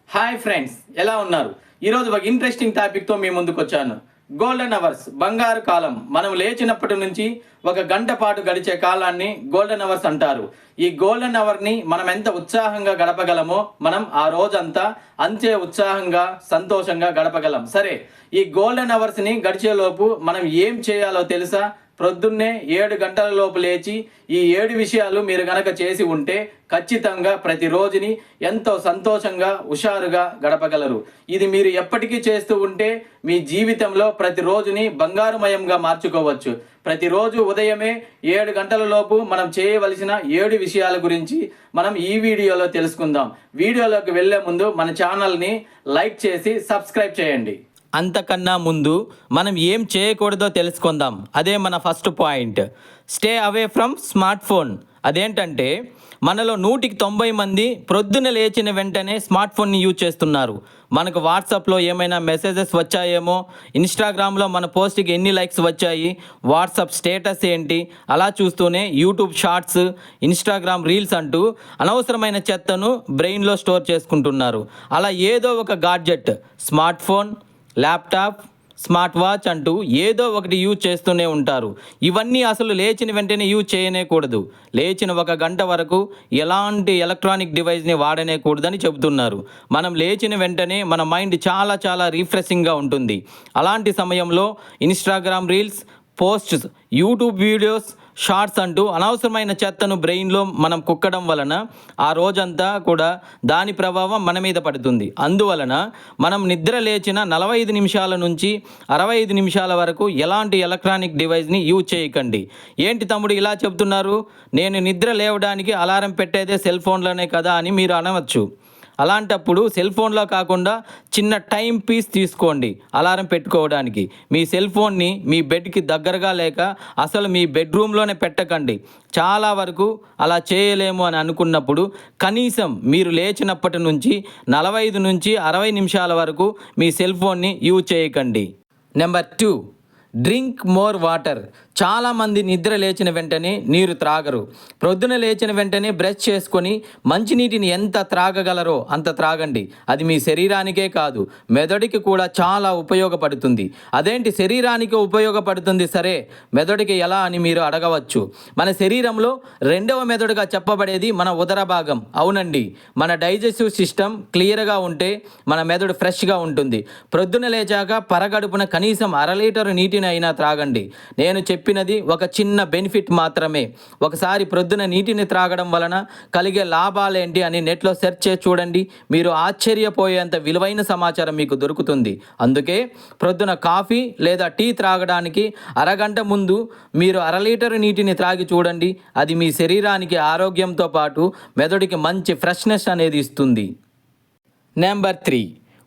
Hi friends, ఎలా ఉన్నారు? ఈరోజు ఒక ఇంట్రెస్టింగ్ టాపిక్తో మీ ముందుకు వచ్చాను. గోల్డెన్ అవర్స్, బంగారు కాలం. మనం లేచినప్పటి నుంచి ఒక గంట పాటు గడిచే కాలాన్ని గోల్డెన్ అవర్స్ అంటారు. ఈ గోల్డెన్ అవర్ని మనం ఎంత ఉత్సాహంగా గడపగలమో మనం ఆ రోజంతా అంతే ఉత్సాహంగా సంతోషంగా గడపగలం. సరే, ఈ గోల్డెన్ అవర్స్ని గడిచేలోపు మనం ఏం చేయాలో తెలుసా? ప్రొద్దున్నే 7 గంటల లోపు లేచి ఈ 7 విషయాలు మీరు గనక చేసి ఉంటే ఖచ్చితంగా ప్రతిరోజుని ఎంతో సంతోషంగా హుషారుగా గడపగలరు. ఇది మీరు ఎప్పటికీ చేస్తూ ఉంటే మీ జీవితంలో ప్రతిరోజుని బంగారుమయంగా మార్చుకోవచ్చు. ప్రతిరోజు ఉదయమే 7 గంటల లోపు మనం చేయవలసిన 7 విషయాల గురించి మనం ఈ వీడియోలో తెలుసుకుందాం. వీడియోలోకి వెళ్ళే ముందు మన ఛానల్ని లైక్ చేసి సబ్స్క్రైబ్ చేయండి. అంతకన్నా ముందు మనం ఏం చేయకూడదో తెలుసుకుందాం. అదే మన first point, stay away from smart phone. అదేంటంటే మనలో 190 మంది ప్రొద్దున లేచిన వెంటనే స్మార్ట్ ఫోన్ని యూజ్ చేస్తున్నారు. మనకు వాట్సాప్లో ఏమైనా మెసేజెస్ వచ్చాయేమో, ఇన్స్టాగ్రామ్లో మన పోస్ట్కి ఎన్ని లైక్స్ వచ్చాయి, వాట్సాప్ స్టేటస్ ఏంటి, అలా చూస్తూనే యూట్యూబ్ షార్ట్స్, ఇన్స్టాగ్రామ్ రీల్స్ అంటూ అనవసరమైన చెత్తను బ్రెయిన్లో స్టోర్ చేసుకుంటున్నారు. అలా ఏదో ఒక gadget, smart phone, laptop, smart watch అంటూ ఏదో ఒకటి యూజ్ చేస్తూనే ఉంటారు. ఇవన్నీ అసలు లేచిన వెంటనే యూజ్ చేయనేకూడదు. లేచిన 1 గంట వరకు ఎలాంటి ఎలక్ట్రానిక్ డివైస్ని వాడనేకూడదని చెబుతున్నారు. మనం లేచిన వెంటనే మన మైండ్ చాలా రిఫ్రెషింగ్గా ఉంటుంది. అలాంటి సమయంలో Instagram reels, posts, YouTube videos, shorts అంటూ అనవసరమైన చెత్తను బ్రెయిన్లో మనం కుక్కడం వలన ఆ రోజంతా కూడా దాని ప్రభావం మన మీద పడుతుంది. అందువలన మనం నిద్ర లేచిన 45 నిమిషాల నుంచి 65 నిమిషాల వరకు ఎలాంటి ఎలక్ట్రానిక్ డివైస్ని యూజ్ చేయకండి. ఏంటి తమ్ముడు ఇలా చెప్తున్నారు? నేను నిద్ర లేవడానికి అలారం పెట్టేదే సెల్ ఫోన్లోనే కదా అని మీరు అనవచ్చు. అలాంటప్పుడు సెల్ ఫోన్లో కాకుండా చిన్న టైం పీస్ తీసుకోండి అలారం పెట్టుకోవడానికి. మీ సెల్ ఫోన్ని మీ బెడ్కి దగ్గరగా లేక అసలు మీ బెడ్రూమ్లోనే పెట్టకండి. చాలా వరకు అలా చేయలేము అని అనుకున్నప్పుడు కనీసం మీరు లేచినప్పటి నుంచి 45 నుంచి 60 నిమిషాల వరకు మీ సెల్ ఫోన్ని యూజ్ చేయకండి. Number 2, drink more water. చాలామంది నిద్ర లేచిన వెంటనే నీరు త్రాగరు. ప్రొద్దున లేచిన వెంటనే బ్రష్ చేసుకొని మంచినీటిని ఎంత త్రాగగలరో అంత త్రాగండి. అది మీ శరీరానికే కాదు, మెదడుకి కూడా చాలా ఉపయోగపడుతుంది. అదేంటి శరీరానికి ఉపయోగపడుతుంది సరే, మెదడుకి ఎలా అని మీరు అడగవచ్చు. మన శరీరంలో 2వ మెదడుగా చెప్పబడేది మన ఉదర భాగం. అవునండి, మన డైజెస్టివ్ సిస్టమ్ క్లియర్గా ఉంటే మన మెదడు ఫ్రెష్గా ఉంటుంది. ప్రొద్దున లేచాక పరగడుపున కనీసం 1/2 లీటరు నీటిని అయినా త్రాగండి. నేను చెప్పినది ఒక చిన్న బెనిఫిట్ మాత్రమే. ఒకసారి ప్రొద్దున నీటిని త్రాగడం వలన కలిగే లాభాలేంటి అని నెట్లో సెర్చ్ చేసి చూడండి. మీరు ఆశ్చర్యపోయేంత విలువైన సమాచారం మీకు దొరుకుతుంది. అందుకే ప్రొద్దున కాఫీ లేదా టీ త్రాగడానికి అరగంట ముందు మీరు 1/2 లీటరు నీటిని త్రాగి చూడండి. అది మీ శరీరానికి ఆరోగ్యంతో పాటు మెదడుకి మంచి ఫ్రెష్నెస్ అనేది ఇస్తుంది. Number 3,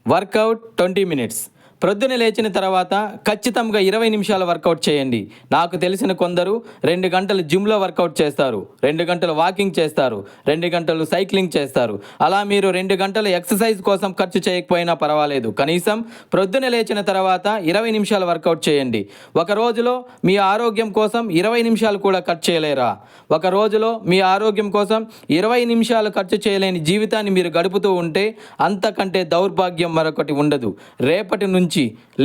workout 20 minutes. ప్రొద్దున లేచిన తర్వాత ఖచ్చితంగా 20 నిమిషాల వర్కౌట్ చేయండి. నాకు తెలిసిన కొందరు 2 గంటలు జిమ్లో వర్కౌట్ చేస్తారు, 2 గంటలు వాకింగ్ చేస్తారు, 2 గంటలు సైక్లింగ్ చేస్తారు. అలా మీరు 2 గంటలు ఎక్సర్సైజ్ కోసం ఖర్చు చేయకపోయినా పర్వాలేదు. కనీసం ప్రొద్దున లేచిన తర్వాత 20 నిమిషాల వర్కౌట్ చేయండి. ఒక రోజులో మీ ఆరోగ్యం కోసం 20 నిమిషాలు కూడా ఖర్చు చేయలేరా? ఒక రోజులో మీ ఆరోగ్యం కోసం 20 నిమిషాలు ఖర్చు చేయలేని జీవితాన్ని మీరు గడుపుతూ ఉంటే అంతకంటే దౌర్భాగ్యం మరొకటి ఉండదు. రేపటి నుంచి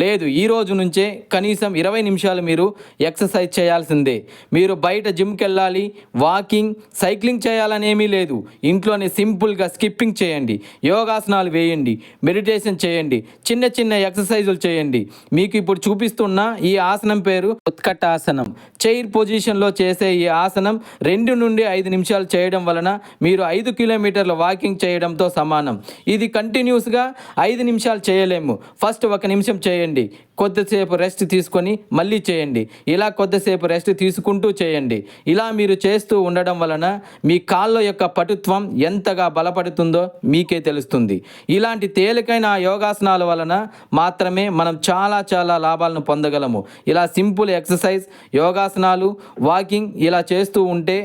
లేదు, ఈ రోజు నుంచే కనీసం 20 నిమిషాలు మీరు ఎక్సర్సైజ్ చేయాల్సిందే. మీరు బయట జిమ్కి వెళ్ళాలి, వాకింగ్, సైక్లింగ్ చేయాలనేమీ లేదు. ఇంట్లోనే సింపుల్గా స్కిప్పింగ్ చేయండి, యోగాసనాలు వేయండి, మెడిటేషన్ చేయండి, చిన్న ఎక్సర్సైజులు చేయండి. మీకు ఇప్పుడు చూపిస్తున్న ఈ ఆసనం పేరు ఉత్కటాసనం. చైర్ పొజిషన్లో చేసే ఈ ఆసనం 2 నుండి 5 నిమిషాలు చేయడం వలన మీరు 5 కిలోమీటర్ల వాకింగ్ చేయడంతో సమానం. ఇది కంటిన్యూస్గా 5 నిమిషాలు చేయలేము. ఫస్ట్ 1 నిమిషం చేయండి, కొద్దిసేపు రెస్ట్ తీసుకొని మళ్ళీ చేయండి. ఇలా కొద్దిసేపు రెస్ట్ తీసుకుంటూ చేయండి. ఇలా మీరు చేస్తూ ఉండడం వలన మీ కాళ్ళ యొక్క పటుత్వం ఎంతగా బలపడుతుందో మీకే తెలుస్తుంది. ఇలాంటి తేలికైన యోగాసనాల వలన మాత్రమే మనం చాలా లాభాలను పొందగలము. ఇలా సింపుల్ ఎక్సర్సైజ్, యోగాసనాలు, వాకింగ్ ఇలా చేస్తూ ఉంటే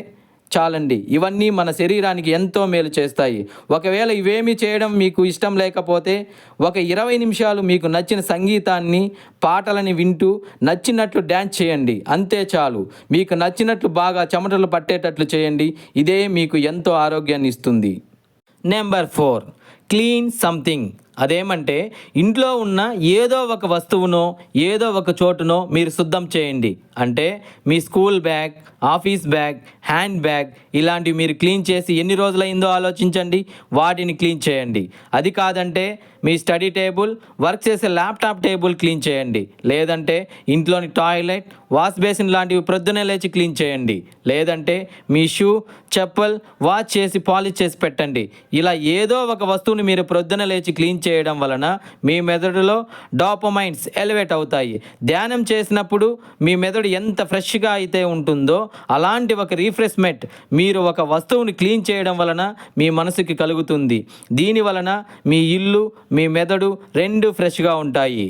చాలండి. ఇవన్నీ మన శరీరానికి ఎంతో మేలు చేస్తాయి. ఒకవేళ ఇవేమీ చేయడం మీకు ఇష్టం లేకపోతే ఒక 20 నిమిషాలు మీకు నచ్చిన సంగీతాన్ని, పాటలని వింటూ నచ్చినట్లు డ్యాన్స్ చేయండి. అంతే చాలు. మీకు నచ్చినట్లు బాగా చెమటలు పట్టేటట్లు చేయండి. ఇదే మీకు ఎంతో ఆరోగ్యాన్ని ఇస్తుంది. Number 4, clean something. అదేమంటే ఇంట్లో ఉన్న ఏదో ఒక వస్తువునో ఏదో ఒక చోటునో మీరు శుద్ధం చేయండి. అంటే మీ school bag, office bag, hand bag ఇలాంటివి మీరు క్లీన్ చేసి ఎన్ని రోజులైందో ఆలోచించండి. వాటిని క్లీన్ చేయండి. అది కాదంటే మీ స్టడీ టేబుల్, వర్క్ చేసే ల్యాప్టాప్ టేబుల్ క్లీన్ చేయండి. లేదంటే ఇంట్లోని టాయిలెట్, వాష్ బేసిన్ లాంటివి ప్రొద్దునే లేచి క్లీన్ చేయండి. లేదంటే మీ షూ, చెప్పల్ వాష్ చేసి పాలిష్ చేసి పెట్టండి. ఇలా ఏదో ఒక వస్తువుని మీరు ప్రొద్దున లేచి క్లీన్ చేయడం వలన మీ మెదడులో డోపమైన్స్ ఎలివేట్ అవుతాయి. ధ్యానం చేసినప్పుడు మీ మెదడు ఎంత ఫ్రెష్గా అయితే ఉంటుందో అలాంటి ఒక రీఫ్రెష్మెంట్ మీరు ఒక వస్తువుని క్లీన్ చేయడం వలన మీ మనసుకి కలుగుతుంది. దీని వలన మీ ఇల్లు, మీ మెదడు రెండు ఫ్రెష్గా ఉంటాయి.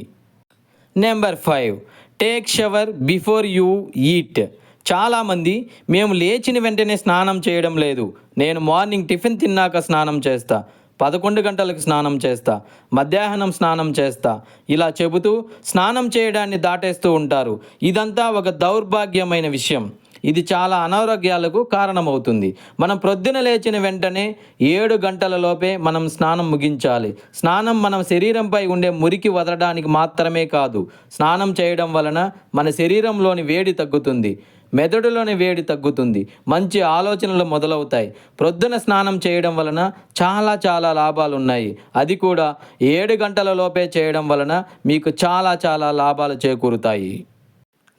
Number 5, take shower before you eat. చాలామంది మేము లేచిన వెంటనే స్నానం చేయడం లేదు, నేను మార్నింగ్ టిఫిన్ తిన్నాక స్నానం చేస్తా, 11 గంటలకు స్నానం చేస్తా, మధ్యాహ్నం స్నానం చేస్తా ఇలా చెబుతూ స్నానం చేయడాన్ని దాటేస్తూ ఉంటారు. ఇదంతా ఒక దౌర్భాగ్యమైన విషయం. ఇది చాలా అనారోగ్యాలకు కారణమవుతుంది. మనం ప్రొద్దున లేచిన వెంటనే 7 గంటల లోపే మనం స్నానం ముగించాలి. స్నానం మన శరీరంపై ఉండే మురికి వదలడానికి మాత్రమే కాదు, స్నానం చేయడం వలన మన శరీరంలోని వేడి తగ్గుతుంది, మెదడులోని వేడి తగ్గుతుంది, మంచి ఆలోచనలు మొదలవుతాయి. ప్రొద్దున స్నానం చేయడం వలన చాలా లాభాలు ఉన్నాయి. అది కూడా 7 గంటల లోపే చేయడం వలన మీకు చాలా లాభాలు చేకూరుతాయి.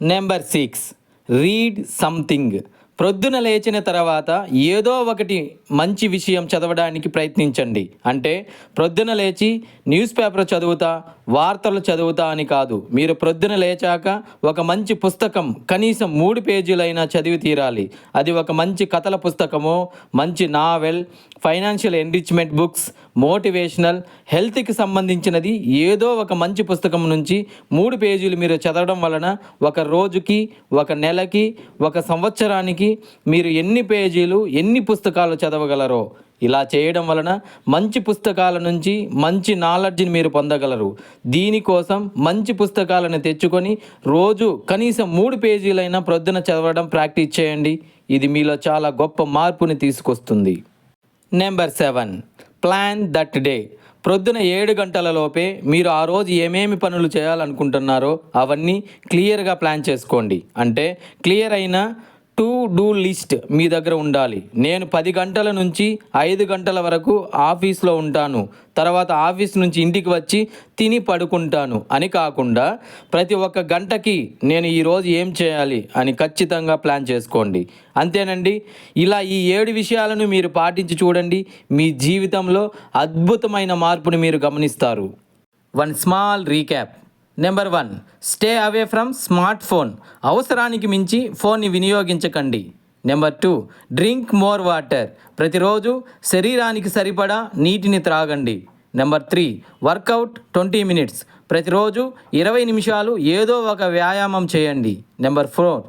Number 6, read something. ప్రొద్దున లేచిన తర్వాత ఏదో ఒకటి మంచి విషయం చదవడానికి ప్రయత్నించండి. అంటే ప్రొద్దున లేచి న్యూస్ పేపర్ చదువుతా, వార్తలు చదువుతా అని కాదు. మీరు ప్రొద్దున లేచాక ఒక మంచి పుస్తకం కనీసం 3 పేజీలైనా చదివి తీరాలి. అది ఒక మంచి కథల పుస్తకమో, మంచి novel, financial enrichment books, motivational, హెల్త్కి సంబంధించినది ఏదో ఒక మంచి పుస్తకం నుంచి 3 పేజీలు మీరు చదవడం వలన ఒక రోజుకి, ఒక నెలకి, ఒక సంవత్సరానికి మీరు ఎన్ని పేజీలు, ఎన్ని పుస్తకాలు చదవగలరో. ఇలా చేయడం వలన మంచి పుస్తకాల నుంచి మంచి నాలెడ్జ్ని మీరు పొందగలరు. దీనికోసం మంచి పుస్తకాలను తెచ్చుకొని రోజు కనీసం 3 పేజీలైనా ప్రొద్దున చదవడం ప్రాక్టీస్ చేయండి. ఇది మీలో చాలా గొప్ప మార్పుని తీసుకొస్తుంది. Number 7, plan that day. ప్రొద్దున 7 గంటల లోపే మీరు ఆ రోజు ఏమేమి పనులు చేయాలనుకుంటున్నారో అవన్నీ క్లియర్గా ప్లాన్ చేసుకోండి. అంటే క్లియర్ అయిన టు డూ లిస్ట్ మీ దగ్గర ఉండాలి. నేను 10 గంటల నుంచి 5 గంటల వరకు ఆఫీస్లో ఉంటాను, తర్వాత ఆఫీస్ నుంచి ఇంటికి వచ్చి తిని పడుకుంటాను అని కాకుండా ప్రతి ఒక్క గంటకి నేను ఈరోజు ఏం చేయాలి అని ఖచ్చితంగా ప్లాన్ చేసుకోండి. అంతేనండి. ఇలా ఈ 7 విషయాలను మీరు పాటించి చూడండి. మీ జీవితంలో అద్భుతమైన మార్పుని మీరు గమనిస్తారు. One small recap. Number 1, stay away from smart phone. అవసరానికి మించి ఫోన్ని వినియోగించకండి. Number 2, drink more water. ప్రతిరోజు శరీరానికి సరిపడా నీటిని త్రాగండి. Number 3, workout 20 minutes. ప్రతిరోజు 20 నిమిషాలు ఏదో ఒక వ్యాయామం చేయండి. Number 4,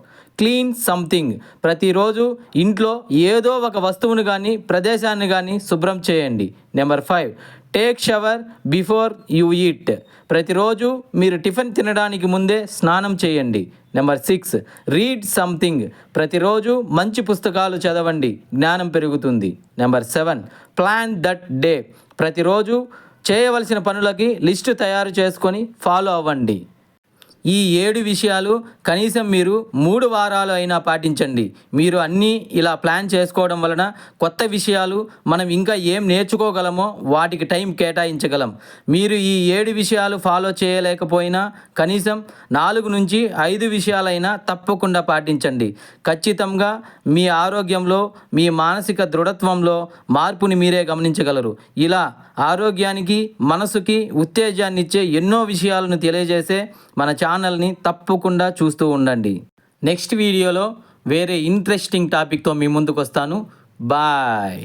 clean something. ప్రతిరోజు ఇంట్లో ఏదో ఒక వస్తువును కానీ ప్రదేశాన్ని కానీ శుభ్రం చేయండి. Number 5, take shower before you eat. ప్రతిరోజు మీరు టిఫిన్ తినడానికి ముందే స్నానం చేయండి. Number 6, read something. ప్రతిరోజు మంచి పుస్తకాలు చదవండి, జ్ఞానం పెరుగుతుంది. Number 7, plan that day. ప్రతిరోజు చేయవలసిన పనులకి లిస్టు తయారు చేసుకొని ఫాలో అవ్వండి. ఈ 7 విషయాలు కనీసం మీరు 3 వారాలు అయినా పాటించండి. మీరు అన్నీ ఇలా ప్లాన్ చేసుకోవడం వలన కొత్త విషయాలు మనం ఇంకా ఏం నేర్చుకోగలమో వాటికి టైం కేటాయించగలం. మీరు ఈ 7 విషయాలు ఫాలో చేయలేకపోయినా కనీసం 4 నుంచి 5 విషయాలైనా తప్పకుండా పాటించండి. ఖచ్చితంగా మీ ఆరోగ్యంలో, మీ మానసిక దృఢత్వంలో మార్పుని మీరే గమనించగలరు. ఇలా ఆరోగ్యానికి, మనసుకి ఉత్తేజాన్ని ఇచ్చే ఎన్నో విషయాలను తెలియజేసే మన ఛానల్ని తప్పకుండా చూస్తూ ఉండండి. నెక్స్ట్ వీడియోలో వేరే ఇంట్రెస్టింగ్ టాపిక్తో మీ ముందుకు వస్తాను. బాయ్.